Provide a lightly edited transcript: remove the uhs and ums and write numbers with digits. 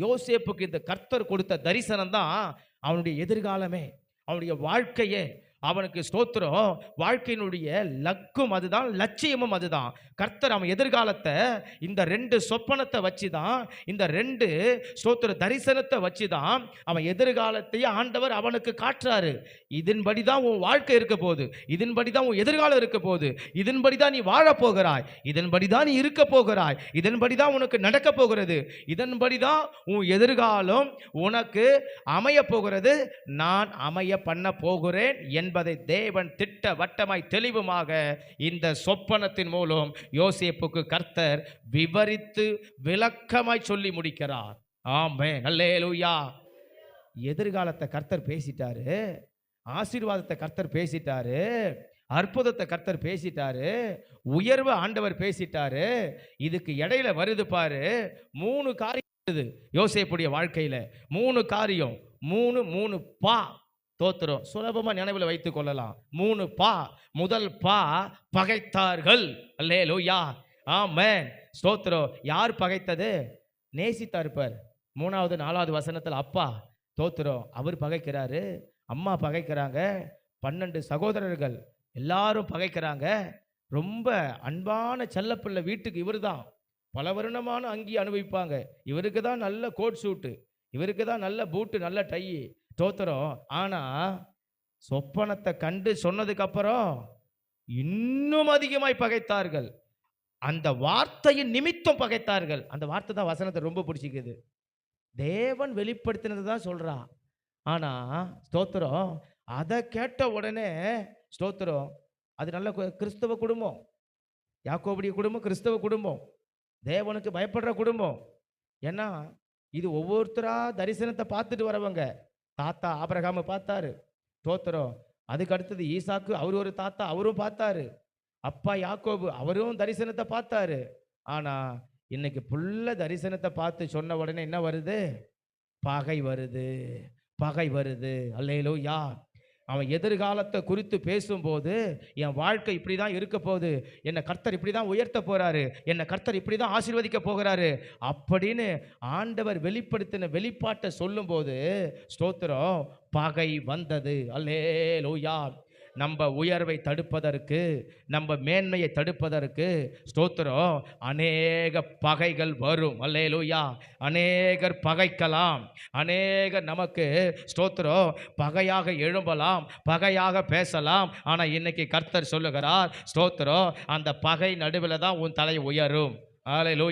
யோசேப்புக்கு இந்த கர்த்தர் கொடுத்த தரிசனம் தான் அவனுடைய எதிர்காலமே, அவனுடைய வாழ்க்கையே. அவனுக்கு ஸ்தோத்திரம், வாழ்க்கையினுடைய லக்கும் அதுதான், லட்சியமும் அதுதான். கர்த்தர் அவன் எதிர்காலத்தை இந்த 2 சொப்பனத்தை வச்சு தான், இந்த 2 ஸ்தோத்திர தரிசனத்தை வச்சு தான் அவன் எதிர்காலத்தையே ஆண்டவர் அவனுக்கு காட்டுறாரு. இதன்படி தான் உன் வாழ்க்கை இருக்க போகுது, இதன்படி தான் உன் எதிர்காலம் இருக்க போகுது, இதன்படி தான் நீ வாழப் போகிறாய், இதன்படி தான் நீ இருக்க போகிறாய், இதன்படி தான் உனக்கு நடக்க போகிறது, இதன்படி தான் உன் எதிர்காலம் உனக்கு அமைய போகிறது, நான் அமைய பண்ண போகிறேன் என்பதை தேவன் திட்ட வட்டமாய் தெளிவுமாக இந்த சொப்பனத்தின் மூலம் யோசேப்புக்கு கர்த்தர் விவரித்து விளக்கமாய் சொல்லி முடிக்கிறார். ஆமென், அல்லேலூயா. எதிர்காலத்தை கர்த்தர் பேசிட்டாரு, ஆசீர்வாதத்தை கர்த்தர் பேசிட்டாரு, அற்புதத்தை கர்த்தர் பேசிட்டாரு, உயர்வு ஆண்டவர் பேசிட்டாரு. இதுக்கு இடையில வருது பாரு 3 காரியம் வருது யோசேப்புடைய வாழ்க்கையில. 3 காரியம், 3 பா. தோத்திரம் சுலபமா நினைவில் வைத்துக் கொள்ளலாம். 3 பா. முதல் பா, பகைத்தார்கள். அல்லேலூயா, ஆமென், ஸ்தோத்திரம். யார் பகைத்தது? நேசித்தார் பார். 3வது 4வது வசனத்தில் அப்பா தோத்திரம் அவர் பகைக்கிறாரு, அம்மா பகைக்கிறாங்க, 12 சகோதரர்கள் எல்லாரும் பகைக்கிறாங்க. ரொம்ப அன்பான செல்லப்பிள்ளை வீட்டுக்கு இவர் தான் பல வருணமான அங்கி அனுபவிப்பாங்க. இவருக்கு தான் நல்ல கோட் சூட்டு, இவருக்கு தான் நல்ல பூட்டு, நல்ல டை, தோத்திரம். ஆனா சொப்பனத்தை கண்டு சொன்னதுக்கு அப்புறம் இன்னும் அதிகமாய் பகைத்தார்கள். அந்த வார்த்தையின் நிமித்தம் பகைத்தார்கள். அந்த வார்த்தை தான் வசனத்தை ரொம்ப பிடிச்சிக்குது. தேவன் வெளிப்படுத்தினது தான் சொல்றா. ஆனா ஸ்தோத்திரம், அதை கேட்ட உடனே ஸ்தோத்திரம், அது நல்ல கிறிஸ்தவ குடும்பம், யாக்கோபுடைய குடும்பம் கிறிஸ்தவ குடும்பம், தேவனுக்கு பயப்படுற குடும்பம். ஏன்னா இது ஒவ்வொருத்தரா தரிசனத்தை பார்த்துட்டு வரவங்க. தாத்தா ஆபிரகாமை பார்த்தாரு, ஸ்தோத்திரம். அதுக்கு அடுத்தது ஈசாக்கு, அவர் ஒரு தாத்தா, அவரும் பார்த்தாரு. அப்பா யாக்கோபு, அவரும் தரிசனத்தை பார்த்தாரு. ஆனா இன்னைக்கு புள்ள தரிசனத்தை பார்த்து சொன்ன உடனே என்ன வருது? பகை வருது, பகை வருது. அல்லேலூயா. அவன் எதிர்காலத்தை குறித்து பேசும்போது, என் வாழ்க்கை இப்படி தான் இருக்க போகுது, என்னை கர்த்தர் இப்படி தான் உயர்த்த போகிறாரு, என்னை கர்த்தர் இப்படி தான் ஆசீர்வதிக்க போகிறாரு அப்படின்னு ஆண்டவர் வெளிப்படுத்தின வெளிப்பாட்டை சொல்லும்போது ஸ்தோத்திரம், பகை வந்தது. அல்லேலூயா. நம்ம உயர்வை தடுப்பதற்கு, நம்ம மேன்மையை தடுப்பதற்கு ஸ்தோத்திரம் அநேக பகைகள் வரும். அல்லேலூயா. அநேகர் பகைக்கலாம், அநேகர் நமக்கு ஸ்தோத்திரம் பகையாக எழும்பலாம், பகையாக பேசலாம். ஆனால் இன்னைக்கு கர்த்தர் சொல்லுகிறார் ஸ்தோத்திரம், அந்த பகை நடுவில் தான் உன் தலை உயரும். அல்லேலூயா.